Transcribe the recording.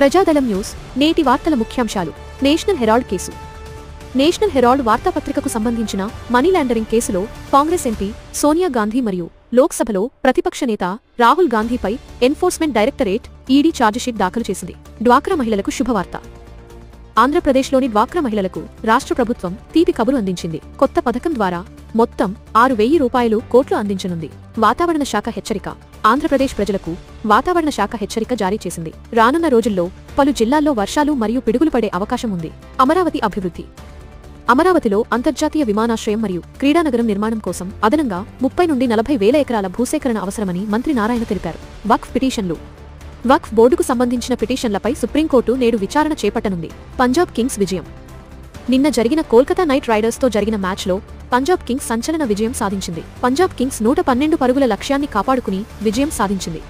ప్రజాదళం news నేటి వార్తల ముఖ్యాంశాలు. National herald case. National herald వార్తాపత్రికకు సంబంధించిన మనీ లాండరింగ్ కేసులో కాంగ్రెస్ ఎంపీ సోనియా గాంధీ మరియు లోక్సభలో ప్రతిపక్ష నేత రాహుల్ గాంధీపై ఎన్ఫోర్స్మెంట్ డైరెక్టరేట్ ఈడీ ఛార్జిషీట్ దాఖలు చేసింది. డ్వాక్రా మహిళలకు శుభవార్త. ఆంధ్రప్రదేశ్లోని డ్వాక్రా మహిళలకు రాష్ట్ర ప్రభుత్వం తీపి కబురు అందించింది. కొత్త పథకం ద్వారా మొత్తం 6,000 రూపాయలు కోట్లు అందించనుంది. వాతావరణ శాఖ హెచ్చరిక. ఆంధ్రప్రదేశ్ ప్రజలకు వాతావరణ శాఖ హెచ్చరిక జారీ చేసింది. రానున్న రోజుల్లో పలు జిల్లాల్లో వర్షాలు మరియు పిడుగులు పడే అవకాశం ఉంది. అమరావతి అభివృద్ధి. అమరావతిలో అంతర్జాతీయ విమానాశ్రయం మరియు క్రీడానగరం నిర్మాణం కోసం అదనంగా 30 నుండి 40 వేల ఎకరాల భూసేకరణ అవసరమని మంత్రి నారాయణ తెలిపారు. వక్ఫ్ పిటిషన్లు. వక్ఫ్ బోర్డుకు సంబంధించిన పిటిషన్లపై సుప్రీంకోర్టు నేడు విచారణ చేపట్టనుంది. పంజాబ్ కింగ్స్ విజయం. నిన్న జరిగిన కోల్కతా నైట్ రైడర్స్తో జరిగిన మ్యాచ్లో పంజాబ్ కింగ్స్ సంచలన విజయం సాధించింది. పంజాబ్ కింగ్స్ 112 పరుగుల లక్ష్యాన్ని కాపాడుకుని విజయం సాధించింది.